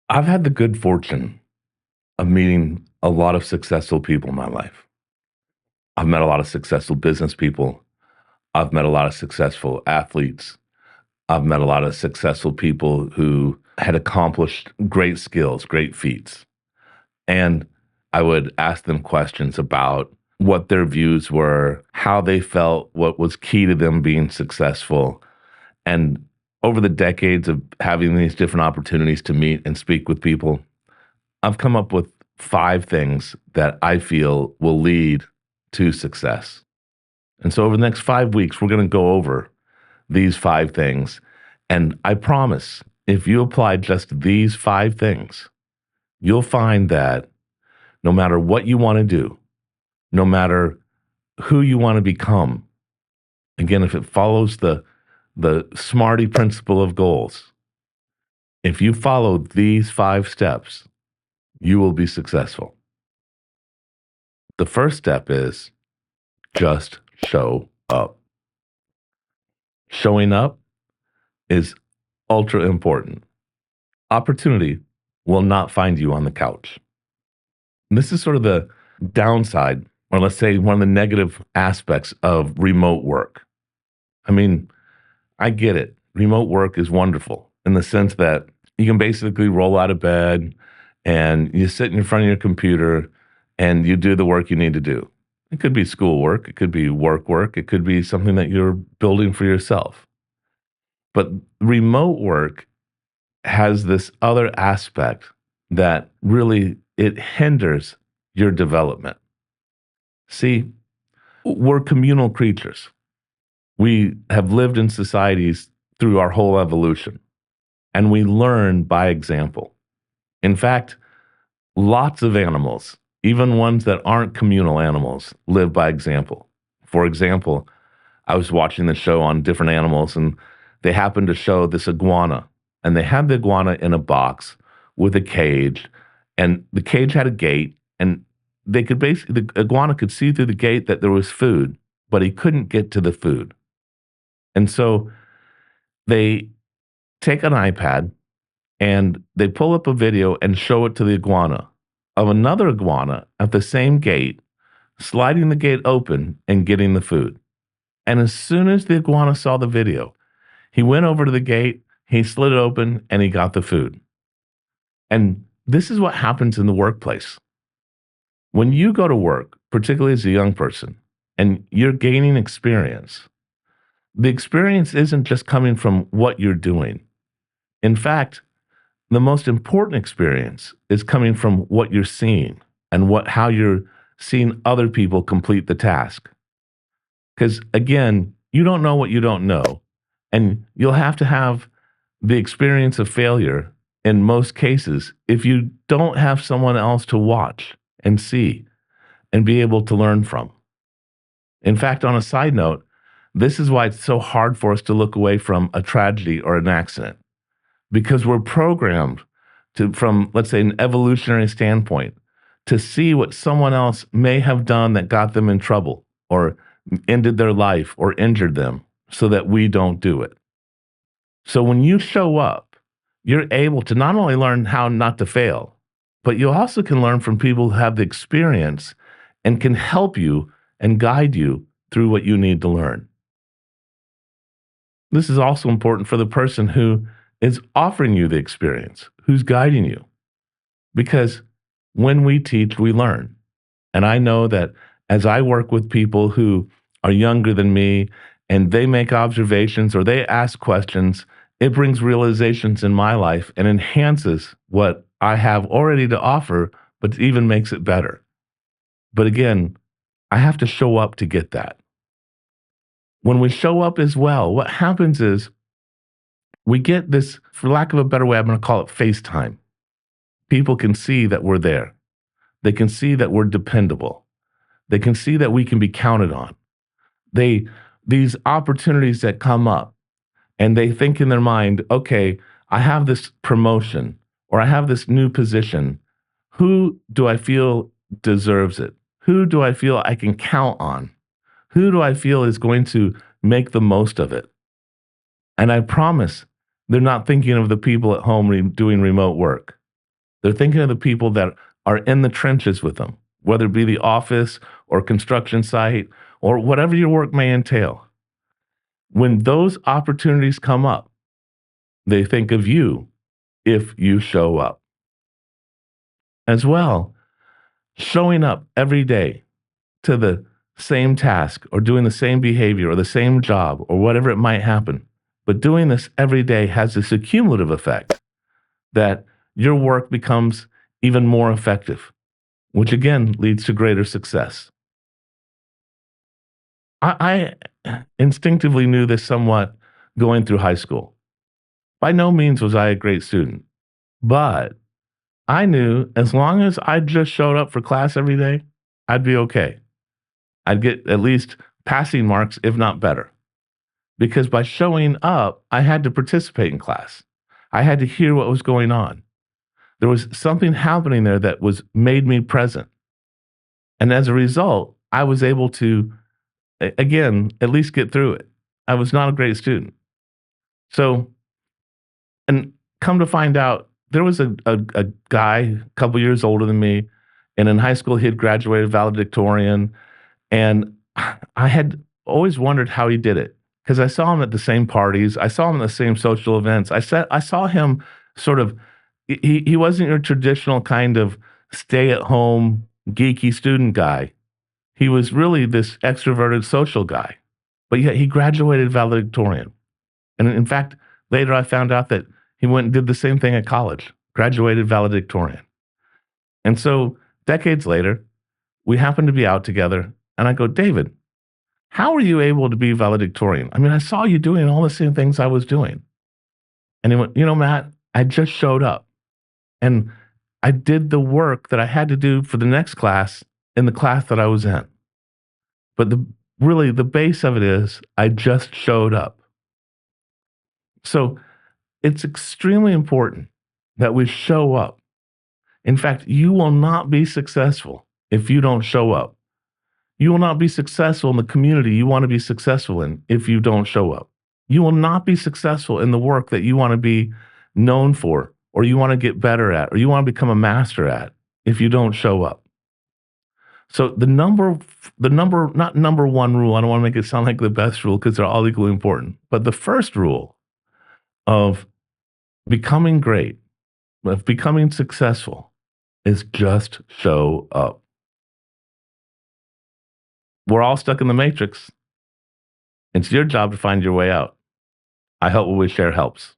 I've had the good fortune of meeting a lot of successful people in my life. I've met a lot of successful business people. I've met a lot of successful athletes. I've met a lot of successful people who had accomplished great skills, great feats. And I would ask them questions about what their views were, how they felt, what was key to them being successful. And over the decades of having these different opportunities to meet and speak with people, I've come up with 5 things that I feel will lead to success. And so over the next 5 weeks, we're gonna go over these 5 things, and I promise if you apply just these 5 things, you'll find that no matter what you wanna do, no matter who you wanna become, again, if it follows the SMARTY principle of goals, if you follow these 5 steps, you will be successful. The first step is just show up. Showing up is ultra important. Opportunity will not find you on the couch. And this is sort of the downside, or let's say one of the negative aspects of remote work. I mean, I get it. Remote work is wonderful in the sense that you can basically roll out of bed and you sit in front of your computer and you do the work you need to do. It could be schoolwork, it could be work, it could be something that you're building for yourself. But remote work has this other aspect that really it hinders your development. See, we're communal creatures. We have lived in societies through our whole evolution, and we learn by example. In fact, lots of animals, even ones that aren't communal animals, live by example. For example, I was watching the show on different animals, and they happened to show this iguana, and they had the iguana in a box with a cage, and the cage had a gate, and they could basically the iguana could see through the gate that there was food, but he couldn't get to the food. And so they take an iPad and they pull up a video and show it to the iguana of another iguana at the same gate, sliding the gate open and getting the food. And as soon as the iguana saw the video, he went over to the gate, he slid it open, and he got the food. And this is what happens in the workplace. When you go to work, particularly as a young person, and you're gaining experience, the experience isn't just coming from what you're doing. In fact, the most important experience is coming from what you're seeing and how you're seeing other people complete the task. Because again, you don't know what you don't know, and you'll have to have the experience of failure in most cases if you don't have someone else to watch and see and be able to learn from. In fact, on a side note, this is why it's so hard for us to look away from a tragedy or an accident because we're programmed to, from let's say, an evolutionary standpoint, to see what someone else may have done that got them in trouble or ended their life or injured them so that we don't do it. So when you show up, you're able to not only learn how not to fail, but you also can learn from people who have the experience and can help you and guide you through what you need to learn. This is also important for the person who is offering you the experience, who's guiding you. Because when we teach, we learn. And I know that as I work with people who are younger than me and they make observations or they ask questions, it brings realizations in my life and enhances what I have already to offer, but even makes it better. But again, I have to show up to get that. When we show up as well, what happens is we get this, for lack of a better way, I'm going to call it FaceTime. People can see that we're there. They can see that we're dependable. They can see that we can be counted on. These opportunities that come up and they think in their mind, okay, I have this promotion or I have this new position. Who do I feel deserves it? Who do I feel I can count on? Who do I feel is going to make the most of it? And I promise they're not thinking of the people at home doing remote work. They're thinking of the people that are in the trenches with them, whether it be the office or construction site or whatever your work may entail. When those opportunities come up, they think of you if you show up. As well, showing up every day to the same task or doing the same behavior or the same job or whatever it might happen, but doing this every day has this accumulative effect that your work becomes even more effective, which again leads to greater success. I instinctively knew this somewhat going through high school. By no means was I a great student, but I knew as long as I just showed up for class every day, I'd be okay. I'd get at least passing marks, if not better. Because by showing up, I had to participate in class. I had to hear what was going on. There was something happening there that was made me present. And as a result, I was able to again, at least get through it. I was not a great student. So, and come to find out, there was a guy a couple years older than me, and in high school, he had graduated valedictorian. And I had always wondered how he did it because I saw him at the same parties, I saw him at the same social events. I saw him sort of, he wasn't your traditional kind of stay at home, geeky student guy. He was really this extroverted social guy, but yet he graduated valedictorian. And in fact, later I found out that he went and did the same thing at college, graduated valedictorian. And so decades later, we happened to be out together, and I go, David, how were you able to be valedictorian? I mean, I saw you doing all the same things I was doing. And he went, Matt, I just showed up and I did the work that I had to do for the next class in the class that I was in. But the base of it is I just showed up. So it's extremely important that we show up. In fact, you will not be successful if you don't show up. You will not be successful in the community you want to be successful in if you don't show up. You will not be successful in the work that you want to be known for, or you want to get better at, or you want to become a master at if you don't show up. So not number one rule, I don't want to make it sound like the best rule because they're all equally important. But the first rule of becoming great, of becoming successful, is just show up. We're all stuck in the matrix. It's your job to find your way out. I hope what we share helps.